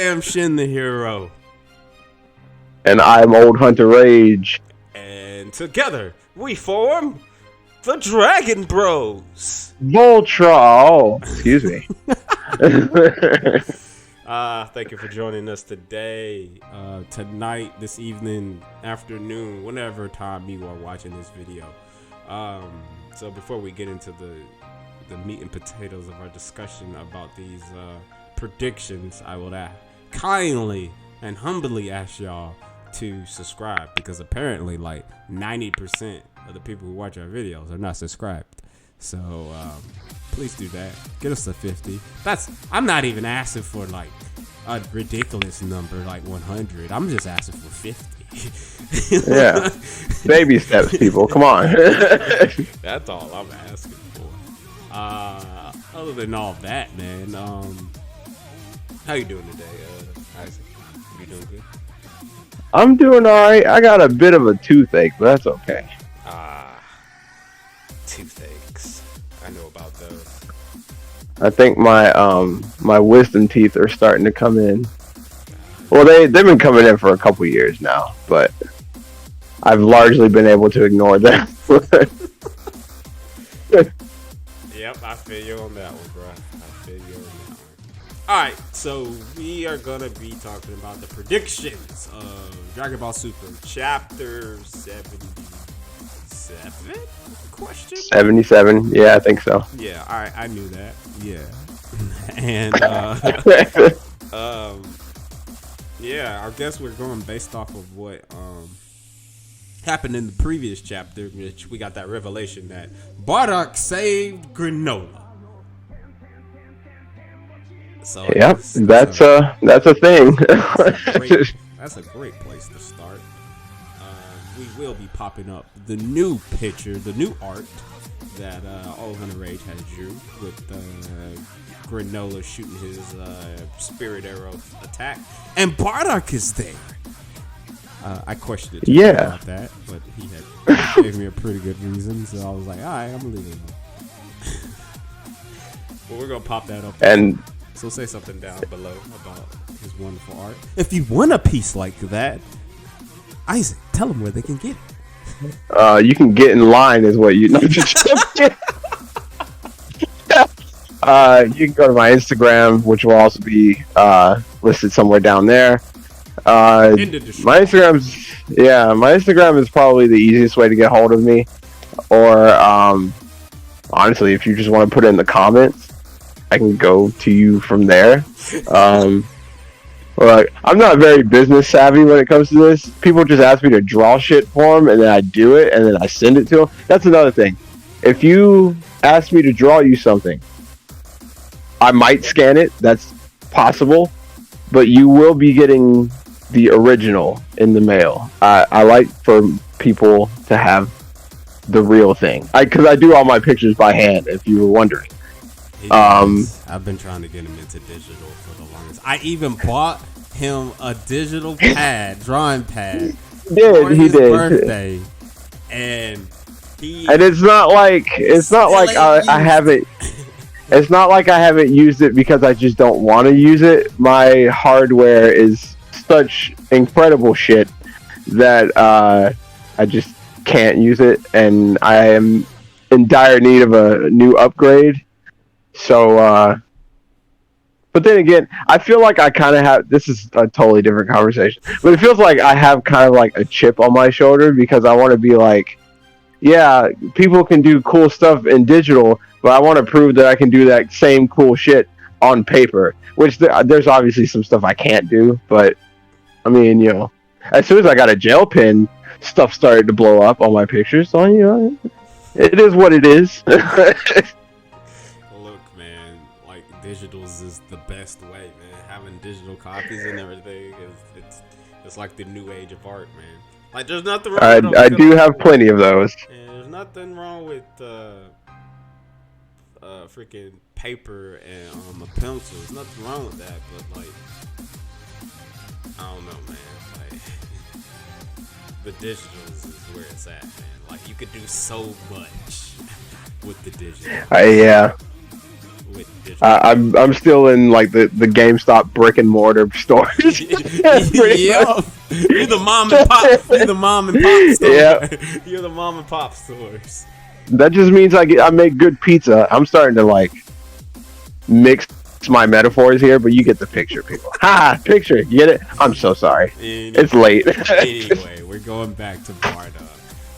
am Shin the Hero. And I'm Old Hunter Rage. And together we form the DragonBroz. Voltra. Oh, excuse me. Thank you for joining us today, tonight, this evening, afternoon, whenever time you are watching this video. So before we get into the meat and potatoes of our discussion about these predictions, I will kindly and humbly ask y'all to subscribe, because apparently like 90% of the people who watch our videos are not subscribed. So please do that. Get us to 50. I'm not even asking for like a ridiculous number like 100. I'm just asking for 50. Yeah, baby steps, people. Come on. That's all I'm asking for. Other than all that, man, how you doing today, Isaac? You doing good? I'm doing alright. I got a bit of a toothache, but that's okay. Toothaches. I know about those. I think my my wisdom teeth are starting to come in. Well, they've been coming in for a couple years now, but I've largely been able to ignore them. Yep, I feel you on that one, bro. I feel you on that one. Alright, so we are gonna be talking about the predictions of Dragon Ball Super Chapter 77? Question? 77, yeah, I think so. Yeah, alright, I knew that. Yeah. And yeah, I guess we're going based off of what happened in the previous chapter, which we got that revelation that Bardock saved Granola. So yep, that's a thing. That's a great place to start. We will be popping up the new picture, the new art that Old Hunter Rage has drew with Granola shooting his spirit arrow attack, and Bardock is there. I questioned it about that, but he had gave me a pretty good reason, so I was like, all right, I'm gonna leave it alone. But we're gonna pop that up. And so say something down below about his wonderful art. If you want a piece like that, Isaac, tell them where they can get it. You can get in line is what you know. You can go to my Instagram, which will also be listed somewhere down there. My Instagram is probably the easiest way to get hold of me. Or honestly, if you just want to put it in the comments, I can go to you from there. Like, I'm not very business savvy when it comes to this. People just ask me to draw shit for them, and then I do it, and then I send it to them. That's another thing. If you ask me to draw you something, I might scan it. That's possible. But you will be getting the original in the mail. I like for people to have the real thing. Because I do all my pictures by hand, if you were wondering. I've been trying to get him into digital for the longest. I even bought him a digital drawing pad for his birthday, and it's not like I haven't. It's not like I haven't used it because I just don't want to use it. My hardware is such incredible shit that I just can't use it, and I am in dire need of a new upgrade. So, but then again, I feel like I kind of have, this is a totally different conversation, but it feels like I have kind of like a chip on my shoulder because I want to be like, yeah, people can do cool stuff in digital, but I want to prove that I can do that same cool shit on paper, which there's obviously some stuff I can't do, but I mean, you know, as soon as I got a gel pen, stuff started to blow up on my pictures, so, you know, it is what it is. Digitals is the best way, man. Having digital copies and everything it's like the new age of art, man. Like, there's nothing wrong with I do have plenty of those. And there's nothing wrong with freaking paper and a pencil. There's nothing wrong with that, but like, I don't know, man. Like, the digitals is where it's at, man. Like, you could do so much with the digital. Yeah. With digital I'm still in like the GameStop brick and mortar stores. Yeah, you're the mom and pop. You're the mom and pop store. Yeah, you're the mom and pop stores. That just means I make good pizza. I'm starting to like mix my metaphors here, but you get the picture, people. Ha! Picture, you get it? I'm so sorry. Anyway, it's late. Anyway, we're going back to Bardock.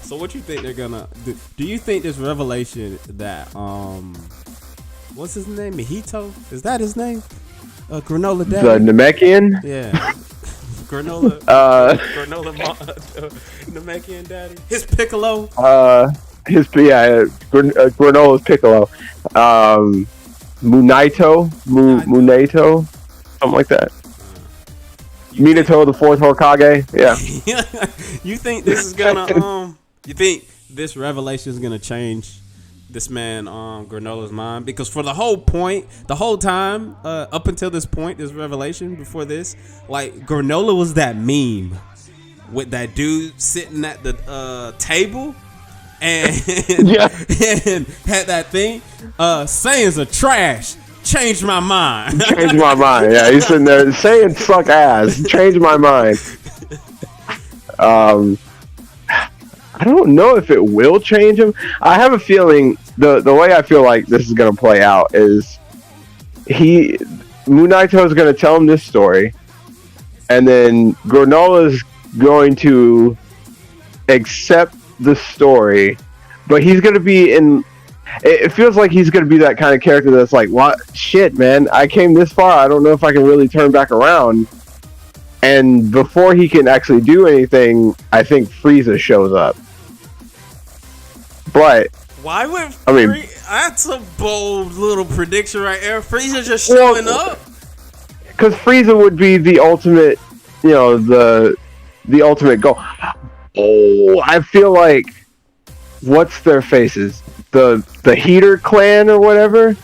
So, what you think they're gonna do? Do you think this revelation that what's his name? Mojito? Is that his name? Granola Daddy. The Namekian? Yeah. Granola. Namekian Daddy. His Piccolo. Granola's Piccolo. Munaito, something like that. Minato, the fourth Hokage. Yeah. You think this is gonna you think this revelation is gonna change this man Granola's mind? Because for the whole time up until this point, this revelation before this, like Granola was that meme with that dude sitting at the table and and had that thing Saiyans are trash, changed my mind. Changed my mind. Yeah, he's sitting there saying suck ass, changed my mind. I don't know if it will change him. I have a feeling the way I feel like this is going to play out is Munaito is going to tell him this story, and then Granola is going to accept the story, but he's going to be in. It feels like he's going to be that kind of character that's like, "What shit, man? I came this far. I don't know if I can really turn back around." And before he can actually do anything, I think Frieza shows up. But why would that's a bold little prediction right there. Frieza just showing up? Because Frieza would be the ultimate, the ultimate goal. Oh, I feel like what's their faces? The Heater clan or whatever?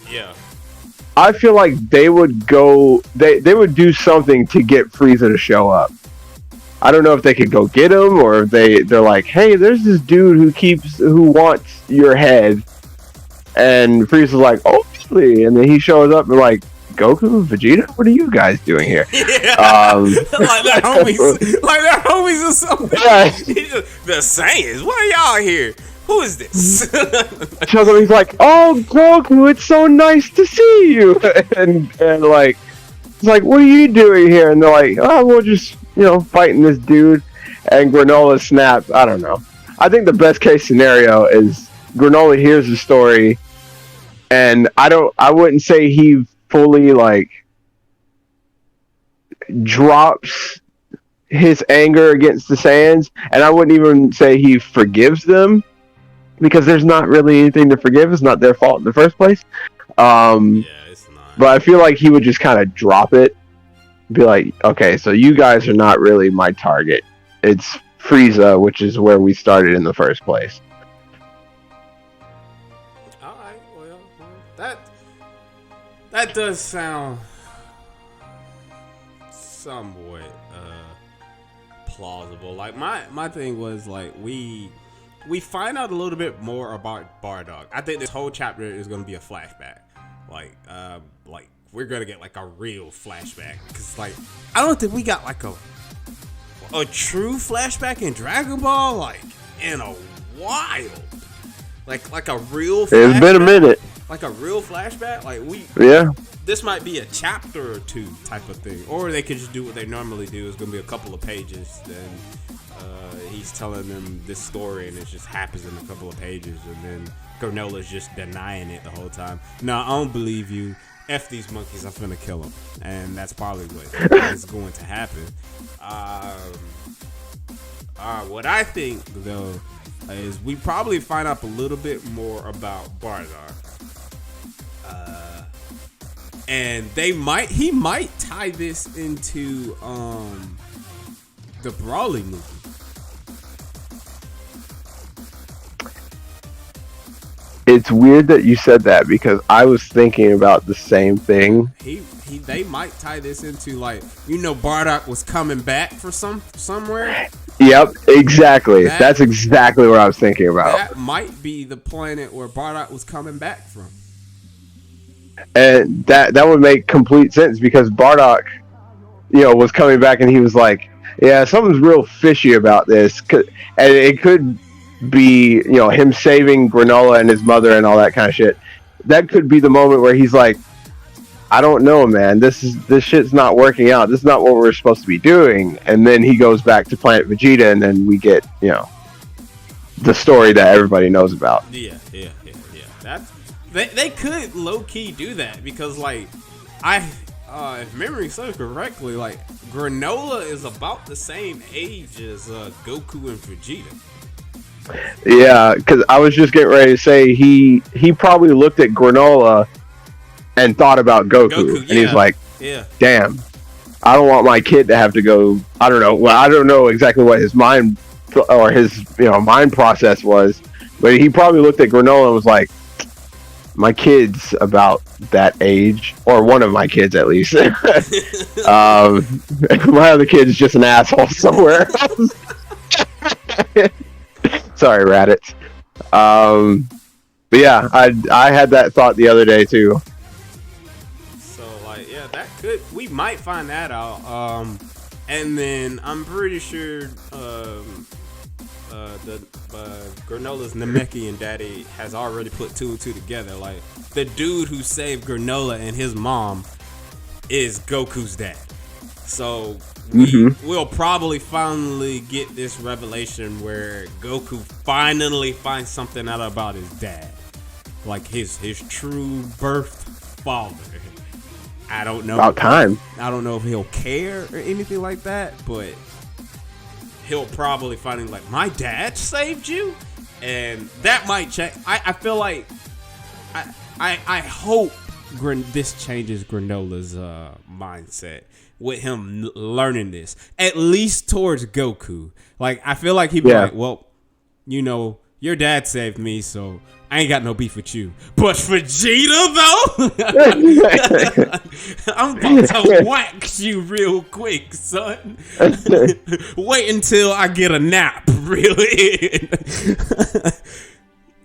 Yeah. I feel like they would go they would do something to get Frieza to show up. I don't know if they could go get him or if they're like, hey, there's this dude who wants your head, and Frieza's like, oh really? And then he shows up and like, Goku, Vegeta, what are you guys doing here? Yeah. Like they're homies or something. Yeah. The Saiyans, what are y'all here? Who is this? Shows up, he's like, oh Goku, it's so nice to see you. and like, it's like, what are you doing here? And they're like, oh, we're just fighting this dude. And Granola snaps. I don't know. I think the best case scenario is Granola hears the story, and I wouldn't say he fully like drops his anger against the Saiyans, and I wouldn't even say he forgives them, because there's not really anything to forgive. It's not their fault in the first place. It's not. But I feel like he would just kind of drop it. Be like, okay, so you guys are not really my target. It's Frieza, which is where we started in the first place. Alright, well, that does sound somewhat plausible. Like my thing was like we find out a little bit more about Bardock. I think this whole chapter is going to be a flashback. Like we're going to get like a real flashback. Because like, I don't think we got like a true flashback in Dragon Ball, like in a while. Like a real flashback. It's been a minute. Like a real flashback. Like this might be a chapter or two type of thing. Or they could just do what they normally do. It's going to be a couple of pages. Then he's telling them this story and it just happens in a couple of pages. And then Granola's just denying it the whole time. No, I don't believe you. F these monkeys, I'm finna kill them. And that's probably what is going to happen. What I think, though, is we probably find out a little bit more about Bardock. And he might tie this into the Brawling movie. It's weird that you said that, because I was thinking about the same thing. They might tie this into, like, Bardock was coming back for somewhere. Yep, exactly. That's exactly what I was thinking about. That might be the planet where Bardock was coming back from. And that would make complete sense because Bardock, was coming back and he was like, yeah, something's real fishy about this. And it could be, him saving Granola and his mother and all that kind of shit. That could be the moment where he's like, I don't know, man. This shit's not working out. This is not what we're supposed to be doing. And then he goes back to Planet Vegeta, and then we get, the story that everybody knows about. Yeah. They could low key do that because, like, if memory serves correctly, like Granola is about the same age as Goku and Vegeta. Yeah, because I was just getting ready to say he probably looked at Granola and thought about Goku. And he's like, damn, I don't want my kid to have to go. I don't know. Well, I don't know exactly what his mind or his mind process was, but he probably looked at Granola and was like, my kid's about that age, or one of my kids at least. My other kid's just an asshole somewhere else. Sorry, Raditz. But yeah, I had that thought the other day too. So like, yeah, we might find that out. And then I'm pretty sure Granola's Namekian daddy has already put 2 and 2 together. Like, the dude who saved Granola and his mom is Goku's dad. So we'll probably finally get this revelation where Goku finally finds something out about his dad, like his true birth father. I don't know. About time. I don't know if he'll care or anything like that, but he'll probably find like, my dad saved you, and that might change. I feel like I hope this changes Granola's mindset with him learning this, at least towards Goku. Like, I feel like he'd be like, well, your dad saved me, so I ain't got no beef with you. But Vegeta, though, I'm about to wax you real quick, son. Wait until I get a nap, really.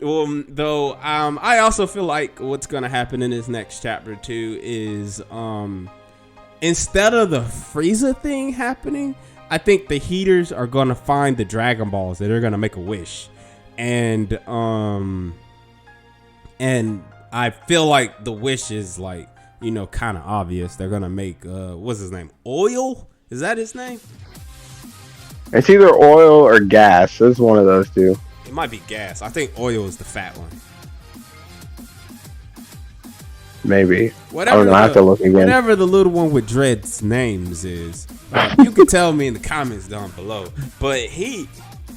I also feel like what's gonna happen in this next chapter too is instead of the Frieza thing happening, I think the Heaters are gonna find the Dragon Balls that are gonna make a wish, and I feel like the wish is like, kind of obvious. They're gonna make what's his name? Oil? Is that his name? It's either oil or gas. It's one of those two. It might be gas. I think oil is the fat one. Maybe. I don't know. I have to look again. Whatever the little one with dreads names is, you can tell me in the comments down below. But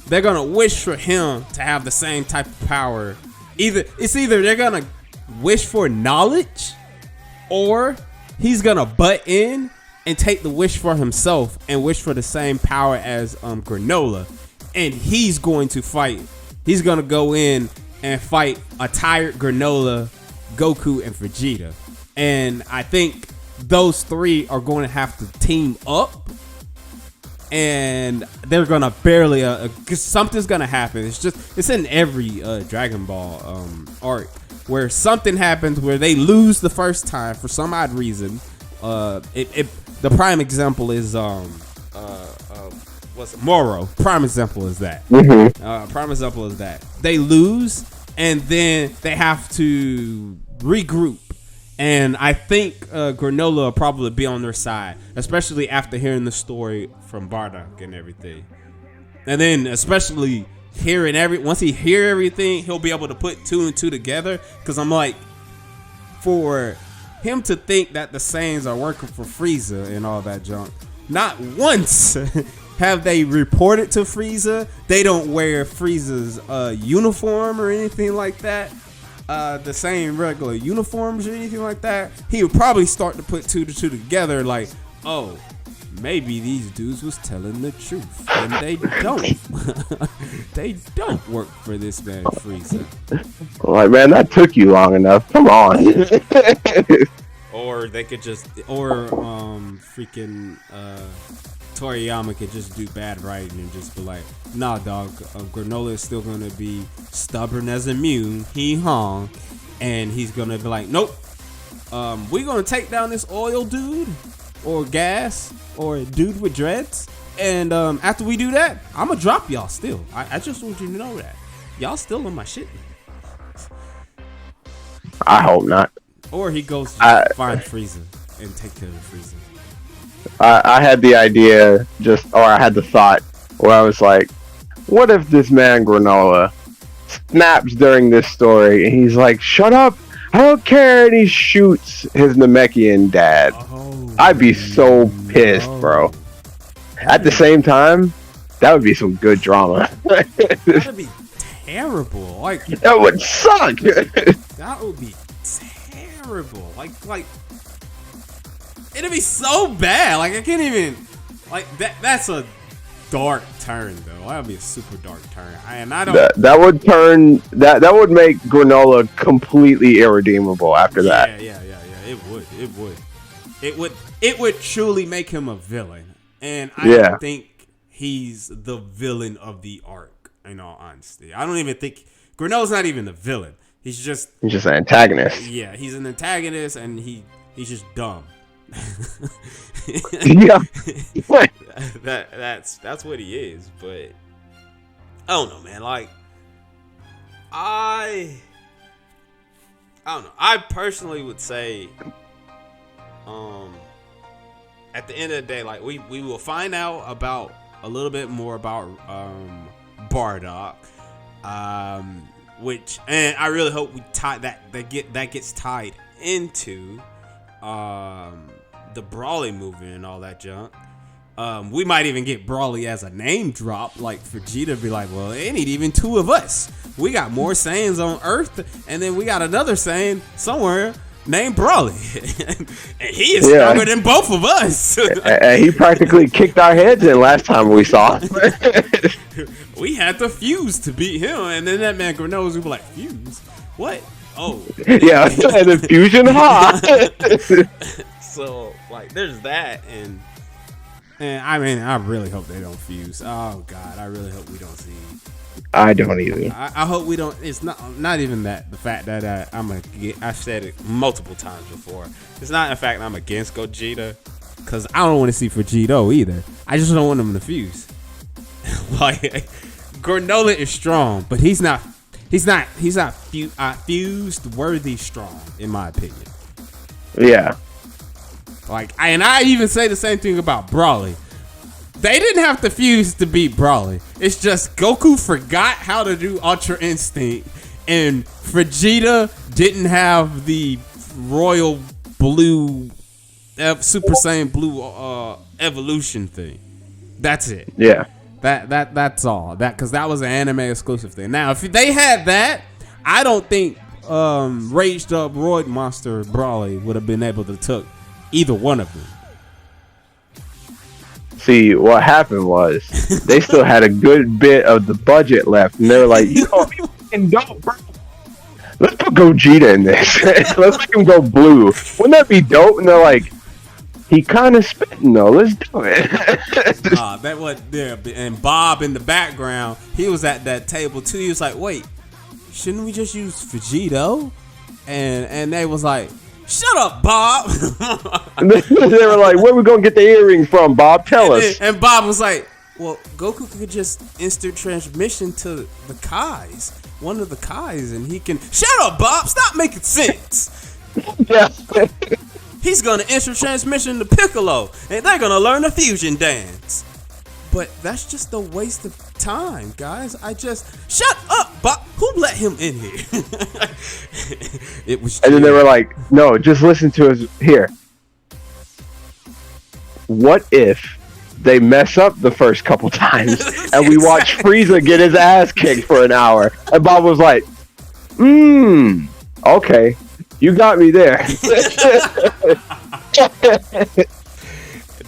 they're gonna wish for him to have the same type of power. Either they're gonna wish for knowledge, or he's gonna butt in and take the wish for himself and wish for the same power as Granola, and he's going to fight. He's gonna go in and fight a tired Granola, Goku, and Vegeta, and I think those 3 are going to have to team up, and they're gonna barely cause something's gonna happen. It's in every Dragon Ball arc where something happens where they lose the first time for some odd reason. The prime example is Moro. Prime example is that. Prime example is that they lose and then they have to regroup. And I think Granola will probably be on their side, especially after hearing the story from Bardock and everything. And then especially once he hear everything, he'll be able to put 2 and 2 together. Because I'm like, for him to think that the Saiyans are working for Frieza and all that junk, not once have they reported to Frieza. They don't wear Frieza's uniform or anything like that. The same regular uniforms or anything like that. He would probably start to put 2 to 2 together, like, oh, maybe these dudes was telling the truth, and they don't. They don't work for this man Frieza. Like, man, that took you long enough. Come on. Or they could just, freaking Toriyama could just do bad writing and just be like, nah, dog, Granola is still gonna be stubborn as a mule, and he's gonna be like, nope, we're gonna take down this oil dude or gas or dude with dreads, and after we do that, I'm gonna drop y'all still. I just want you to know that y'all still on my shit. I hope not. Or he goes to find Frieza and take care of Frieza. I had the idea I had the thought where I was like, what if this man Granola snaps during this story and he's like, shut up, I don't care, and he shoots his Namekian dad. I'd be so pissed, bro. At the same time, that would be some good drama. That would be terrible. Like, that would suck. That would be terrible. Like it'd be so bad. Like, I can't even. Like, that's a dark turn, though. That would be a super dark turn. And I don't. That would turn. That would make Granola completely irredeemable after that. Yeah. It would truly make him a villain. And I don't think he's the villain of the arc, in all honesty. I don't even think. Granola's not even the villain. He's just an antagonist. Yeah, he's an antagonist, and he's just dumb. Yeah, that's what he is. But I don't know, man. Like, I don't know. I personally would say, at the end of the day, like, we will find out about a little bit more about Bardock, which, and I really hope we tie that gets tied into the Brawly movie and all that junk. We might even get Brawly as a name drop, like Vegeta be like, well, it ain't even two of us. We got more Saiyans on Earth, and then we got another Saiyan somewhere named Brawly. And he is stronger than both of us. And he practically kicked our heads in last time we saw him. We had to fuse to beat him, and then that man Granola would be like, fuse? What? Oh. Yeah, and then fusion, So, like, there's that, and I mean, I really hope they don't fuse. Oh God, I really hope we don't see. I don't either. I hope we don't. It's not even that. The fact that I've said it multiple times before. It's not the fact that I'm against Gogeta, because I don't want to see Vegito either. I just don't want him to fuse. Like, Granola is strong, but he's not fused worthy strong, in my opinion. Yeah. Like, I even say the same thing about Brawly. They didn't have to fuse to beat Brawly. It's just Goku forgot how to do Ultra Instinct, and Vegeta didn't have the Royal Blue, Super Saiyan Blue evolution thing. That's it. Yeah. That's all. Because that was an anime exclusive thing. Now, if they had that, I don't think Raged Up Roid Monster Brawly would have been able to took either one of them. See, what happened was they still had a good bit of the budget left, and they were like, you know, you fucking dope, bro. Let's put Gogeta in this. Let's make him go blue. Wouldn't that be dope? And they're like, he kind of spitting though. Let's do it. That was there, and Bob in the background, he was at that table too. He was like, wait, shouldn't we just use Vegito? And they was like, shut up, Bob. They were like, where we gonna get the earring from, Bob? Tell us. And Bob was like, well, Goku could just instant transmission to the Kais, one of the Kais, and he can. Shut up, Bob. Stop making sense. Yeah. He's gonna instant transmission to Piccolo, and they're gonna learn the fusion dance. But that's just a waste of time, guys. Shut up, Bob. Who let him in here? It was. And then they were like, no, just listen to us here. What if they mess up the first couple times and we watch Frieza get his ass kicked for an hour? And Bob was like, okay, you got me there.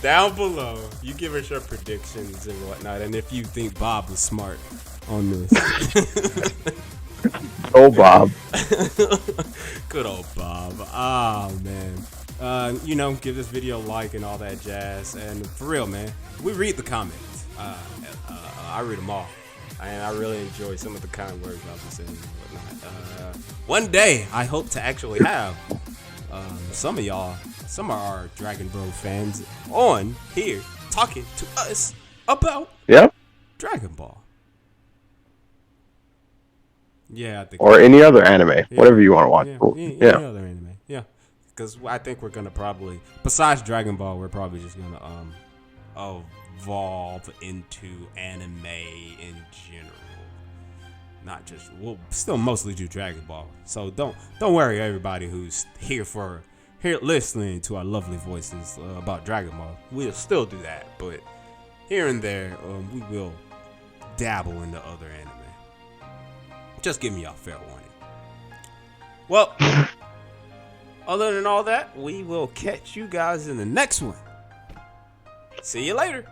Down below, you give us your predictions and whatnot, and if you think Bob is smart on this. Oh, Bob. Good old Bob. Oh, man. Give this video a like and all that jazz. And for real, man, we read the comments. I read them all. And I really enjoy some of the kind words y'all been saying and whatnot. One day, I hope to actually have some of our DragonBroz fans on here talking to us about Dragon Ball. Yeah, I think or any other anime, whatever you want to watch. Any other anime, because I think we're gonna probably, besides Dragon Ball, we're probably just gonna evolve into anime in general. Not just, we'll still mostly do Dragon Ball. So don't worry, everybody who's here listening to our lovely voices about Dragon Ball. We'll still do that, but here and there, we will dabble into other anime. Just give me y'all fair warning. Well, other than all that, we will catch you guys in the next one. See you later.